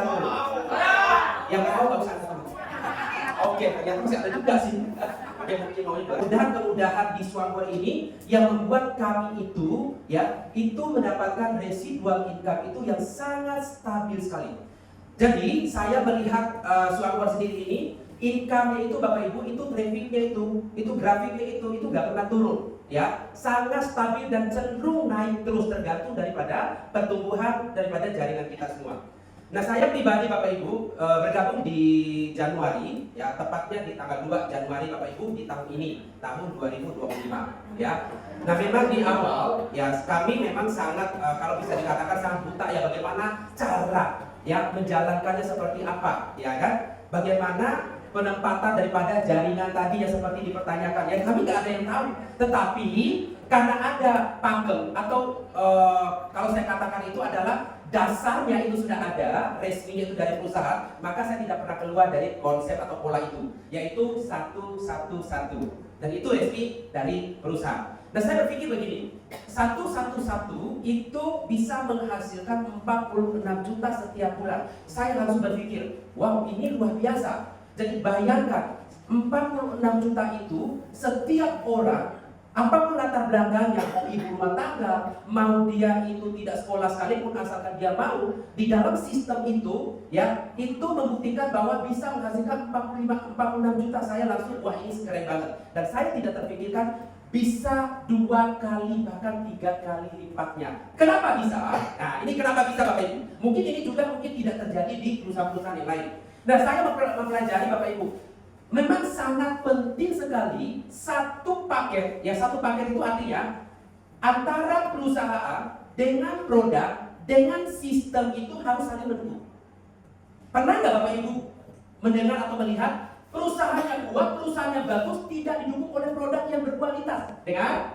angkat dulu. Yang mau nggak usah angkat dulu. Oke, ternyata masih ada juga sih. Oke, mungkin mau juga. Kemudahan di Swanghor ini yang membuat kami itu, ya, itu mendapatkan residual income itu yang sangat stabil sekali. Jadi saya melihat Swanghor sendiri ini, income-nya itu Bapak Ibu, itu traffic-nya itu grafiknya itu nggak pernah turun. Ya, sangat stabil dan cenderung naik terus tergantung daripada pertumbuhan daripada jaringan kita semua. Nah, saya pribadi Bapak Ibu bergabung di Januari, ya tepatnya di tanggal 2 Januari Bapak Ibu di tahun ini, tahun 2025, ya. Nah, memang di awal ya kami memang sangat kalau bisa dikatakan sangat buta ya bagaimana cara ya menjalankannya seperti apa, ya kan? Bagaimana penempatan daripada jaringan tadi yang seperti dipertanyakan, ya kami nggak ada yang tahu. Tetapi karena ada pakem atau kalau saya katakan itu adalah dasarnya itu sudah ada, resminya itu dari perusahaan, maka saya tidak pernah keluar dari konsep atau pola itu, yaitu 111, dan itu resmi dari perusahaan. Dan saya berpikir begini, 111 itu bisa menghasilkan 46 juta setiap bulan. Saya langsung berpikir, wow, ini luar biasa. Jadi bayangkan 46 juta itu setiap orang, apapun latar belakangnya, mau ibu rumah tangga, mau dia itu tidak sekolah sekalipun, asalkan dia mau, di dalam sistem itu, ya, itu membuktikan bahwa bisa menghasilkan 46 juta. Saya langsung, wah ini keren banget. Dan saya tidak terpikirkan bisa 2 kali bahkan 3 kali lipatnya. Kenapa bisa? Nah, ini kenapa bisa Bapak Ibu? Mungkin ini juga mungkin tidak terjadi di perusahaan-perusahaan yang lain. Nah, saya mempelajari Bapak Ibu, memang sangat penting sekali satu paket, ya satu paket itu artinya antara perusahaan dengan produk, dengan sistem itu harus saling mendukung. Pernah nggak Bapak Ibu mendengar atau melihat perusahaannya kuat, perusahaannya bagus, tidak didukung oleh produk yang berkualitas? Dengar?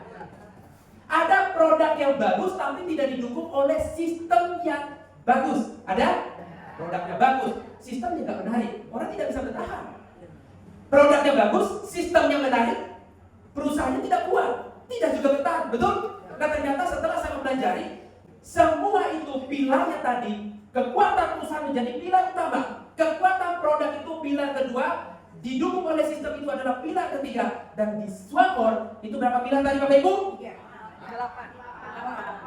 Ada produk yang bagus tapi tidak didukung oleh sistem yang bagus. Ada? Produknya bagus, sistemnya nggak menarik, orang tidak bisa bertahan. Produknya bagus, sistemnya menarik, perusahaannya tidak kuat, tidak juga bertahan, betul? Nah, ternyata setelah saya mempelajari, semua itu pilarnya tadi, kekuatan perusahaan menjadi pilar utama, kekuatan produk itu pilar kedua, didukung oleh sistem itu adalah pilar ketiga. Dan di Swanghor itu berapa pilar tadi Bapak Ibu?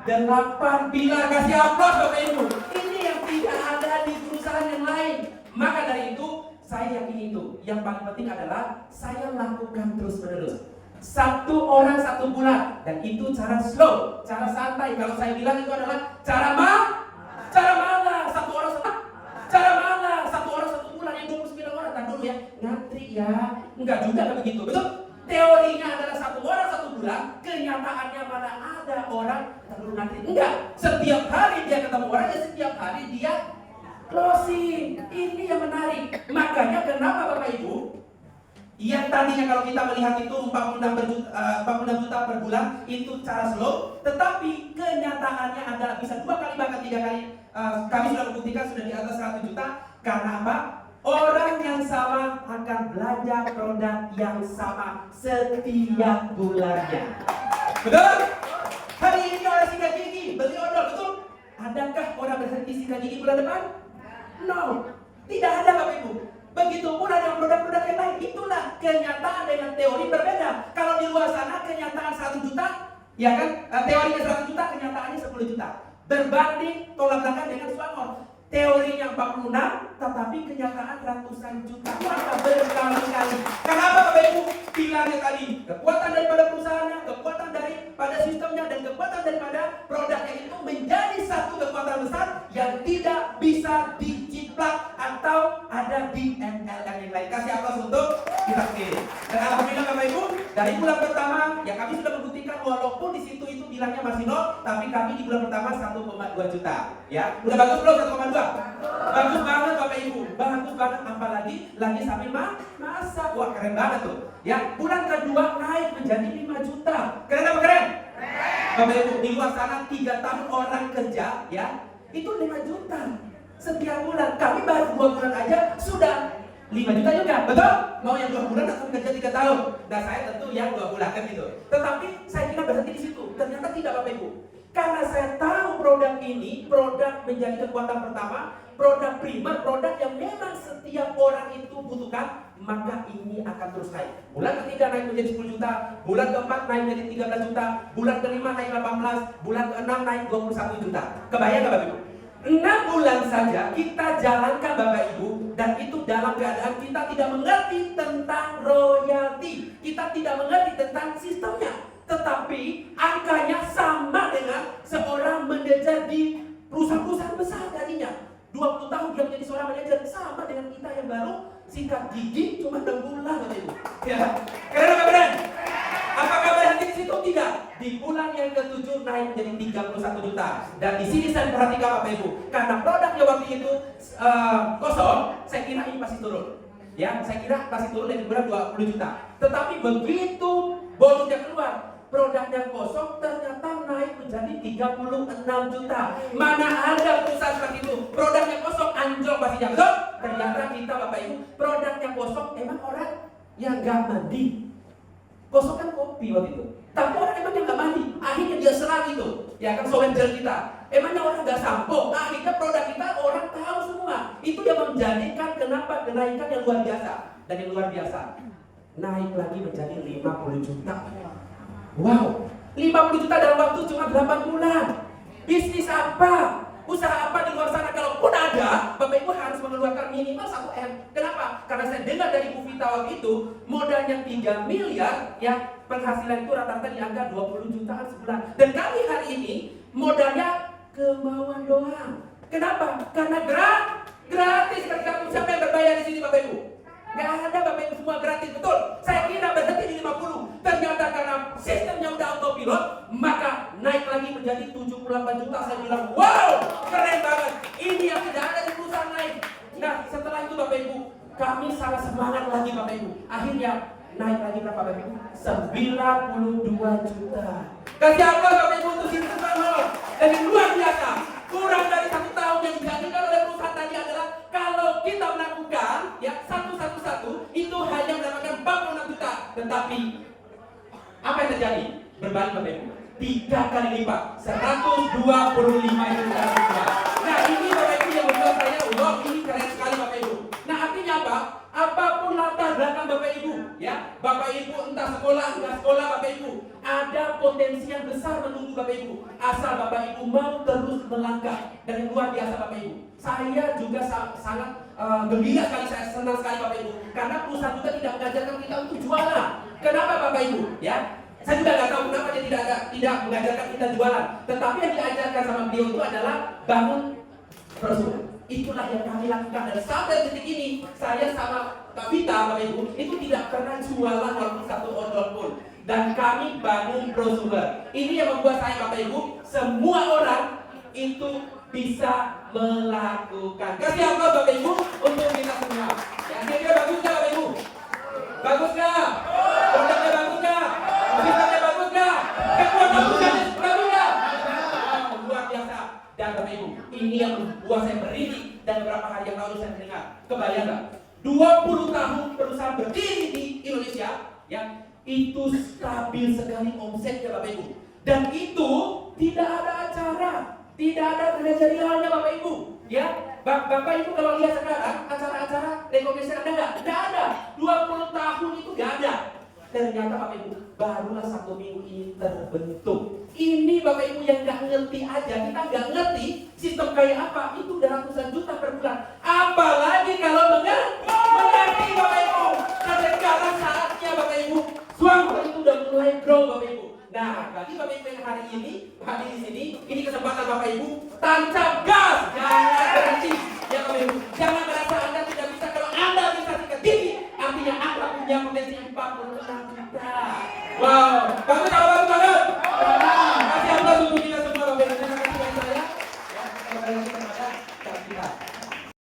8 pilar. Kasih aplaus Bapak Ibu. Ini yang tidak ada di perusahaan yang lain. Maka dari itu saya yakin itu. Yang paling penting adalah saya lakukan terus menerus. 1 orang 1 bulan, dan itu cara slow, cara santai. Kalau saya bilang itu adalah cara malas. 1 orang 1 bulan yang 29 orang. Kan dulu ya, ngantri ya. Enggak juga begitu, betul? Teorinya adalah 1 orang 1 bulan, kenyataannya mana ada orang terlalu ngantri. Enggak, setiap hari dia ketemu orang, ya setiap hari dia closing. Ini yang menarik. Makanya kenapa Bapak Ibu, yang tadinya kalau kita melihat itu 46 juta per bulan itu cara slow, tetapi kenyataannya adalah bisa 2 kali bahkan 3 kali. Kami sudah membuktikan sudah di atas 100 juta. Karena apa? Orang yang sama akan belanja produk yang sama setiap bulannya. Betul? Hari ini orang sikat gigi beli odol, betul? Adakah orang berhenti sikat gigi bulan depan? No, tidak ada Bapak Ibu. Begitupun ada produk-produk yang lain. Itulah kenyataan dengan teori berbeda. Kalau di luar sana kenyataan 100 juta, ya kan? Teorinya 100 juta, kenyataannya 10 juta. Berbanding tolak belakang dengan Swanghor. Teorinya 46, tetapi kenyataan ratusan juta. Maka berkali-kali. Kenapa Bapak Ibu? Pilarnya tadi, kekuatan daripada perusahaannya, kekuatan daripada sistemnya, dan kekuatan daripada produknya itu menjadi satu kekuatan besar yang tidak bisa diciplak atau ada di MLM yang lain. Kasih aplaus untuk kita sendiri. Dan alhamdulillah Bapak Ibu, dari bulan pertama ya kami sudah membuktikan walaupun di situ itu bilangnya masih 0, tapi kami di bulan pertama 1,2 juta. Ya, udah bagus belum 1,2? Bagus banget Bapak Ibu, bagus banget, apalagi lagi sambil masak. Wah, keren banget tuh. Ya, bulan kedua naik menjadi 5 juta. Keren apa keren? Bapak Ibu, di luar sana 3 tahun orang kerja ya, itu 5 juta setiap bulan. Kami baru 2 bulan aja sudah 5 juta juga, betul? Mau yang 2 bulan atau kerja 3 tahun? Nah, saya tentu yang 2 bulan kan gitu. Tetapi saya kira berhenti di situ. Ternyata tidak Bapak Ibu. Karena saya tahu produk ini, produk menjadi kekuatan pertama, produk primer, produk yang memang setiap orang itu butuhkan, maka ini akan terus naik. Bulan ketiga naik menjadi 10 juta, bulan keempat naik menjadi 13 juta, bulan kelima naik 18, bulan keenam naik 21 juta. Kebayang nggak Bapak Ibu? 6 bulan saja kita jalankan Bapak Ibu, dan itu dalam keadaan kita tidak mengerti tentang royalti, kita tidak mengerti tentang sistemnya. Tetapi angkanya sama dengan seorang manajer di perusahaan-perusahaan besar tadinya. 20 tahun dia menjadi seorang manajer, sama dengan kita yang baru sikat gigi cuma 6 bulan Bapak Ibu. Ya. Keren apa keren? Apakah berhenti di situ? Tidak. Di bulan yang ke-7 naik menjadi 31 juta. Dan di sini saya perhatikan Bapak Ibu, karena produknya waktu itu kosong, saya kira ini pasti turun. Ya, saya kira pasti turun dari bulan 20 juta. Tetapi begitu bonusnya keluar, produknya kosong ternyata naik menjadi 36 juta. Mana ada perusahaan seperti itu? Produknya kosong anjlok pastinya, betul? Ternyata kita Bapak Ibu, produknya kosong, emang orang yang gak mandi. Kosong kan kopi waktu itu. Tapi orang emang yang gak mandi, akhirnya dia serang gitu. Ya kan sowenjer kita. Emangnya orang gak sampo. Nah, akhirnya produk kita orang tahu semua. Itu yang menjadikan kenapa kenaikan yang luar biasa. Dan yang luar biasa, naik lagi menjadi 50 juta. Wow, 50 juta dalam waktu cuma 8 bulan. Bisnis apa? Usaha apa di luar sana? Kalaupun ada, Bapak Ibu harus mengeluarkan minimal 1M. Kenapa? Karena saya dengar dari Bu Vita waktu itu, modalnya 3 miliar, ya penghasilan itu rata-rata di angka 20 jutaan sebulan. Dan kami hari ini modalnya kemauan doang. Kenapa? Karena gratis. Siapa yang berbayar di sini Bapak Ibu? Gak ada Bapak Ibu, semua gratis, betul. Saya kira berhenti di 50. Ternyata karena sistemnya udah autopilot, maka naik lagi menjadi 78 juta. Saya bilang, wow, keren banget. Ini yang tidak ada di perusahaan lain. Nah, setelah itu Bapak Ibu, kami sangat semangat lagi Bapak Ibu. Akhirnya naik lagi berapa Bapak Ibu? 92 juta. Kasih apa Bapak Ibu untuk sistem perusahaan? Dan yang luar biasa, kurang dari 1 tahun yang dijanjikan oleh perusahaan tadi adalah kalau kita melakukan ya satu itu hanya mendapatkan 46 juta. Tetapi apa yang terjadi? Berbalik Bapak Ibu, 3 kali lipat, 125 juta. Nah ini Bapak Ibu yang membuat saya, wow ini keren sekali Bapak Ibu. Nah artinya apa? Apapun latar belakang Bapak Ibu, ya Bapak Ibu entah sekolah, enggak sekolah Bapak Ibu, ada potensi yang besar menunggu Bapak Ibu. Asal Bapak Ibu mau terus melangkah. Dan yang luar biasa Bapak Ibu, saya juga sangat gembira sekali, saya senang sekali Bapak Ibu, karena perusahaan juga tidak mengajarkan kita untuk jualan. Kenapa Bapak Ibu? Ya, saya juga nggak tahu kenapa dia tidak mengajarkan kita jualan. Tetapi yang diajarkan sama beliau itu adalah bangun perusahaan. Itulah yang kami lakukan, dan sampai detik ini saya sama Kak Vita Bapak Ibu itu tidak pernah jualan walaupun 1 odol pun. Dan kami bangun prosumer. Ini yang membuat saya Bapak Ibu, semua orang itu bisa melakukan. Kasih apa Bapak Ibu untuk kita semua. Ya, kira-kira bagus gak Bapak Ibu? Bagus gak? Produknya bagus gak? Bisnisnya bagus gak? Kekuatan perusahaan bagus gak? Luar biasa. Dan Bapak Ibu, ini yang membuat saya berdiri. Dan beberapa hari yang lalu saya mendengar, kebayang gak? 20 tahun perusahaan berdiri di Indonesia, ya itu stabil sekali omsetnya Bapak Ibu. Dan itu tidak ada acara, tidak ada manajerialnya Bapak Ibu. Ya, Bapak Ibu kalau lihat sekarang acara-acara recognition ada nggak? Tidak ada. 20 tahun itu nggak ada. Ternyata Bapak Ibu barulah 1 minggu ini terbentuk. Ini Bapak Ibu yang nggak ngerti aja, kita nggak ngerti sistem kayak apa. Itu udah ratusan juta per bulan. Apalagi kalau mengerti Bapak Ibu. Dan sekarang saatnya Bapak Ibu, suara itu udah mulai grow Bapak Ibu. Nah, bagi Bapak Ibu yang hari ini hadir di sini, ini kesempatan Bapak Ibu, tancap gas, jangan berhenti, ya Bapak Ibu. Jangan merasa Anda tidak bisa, kalau Anda bisa tingkat tinggi, artinya Anda punya potensi 46 juta.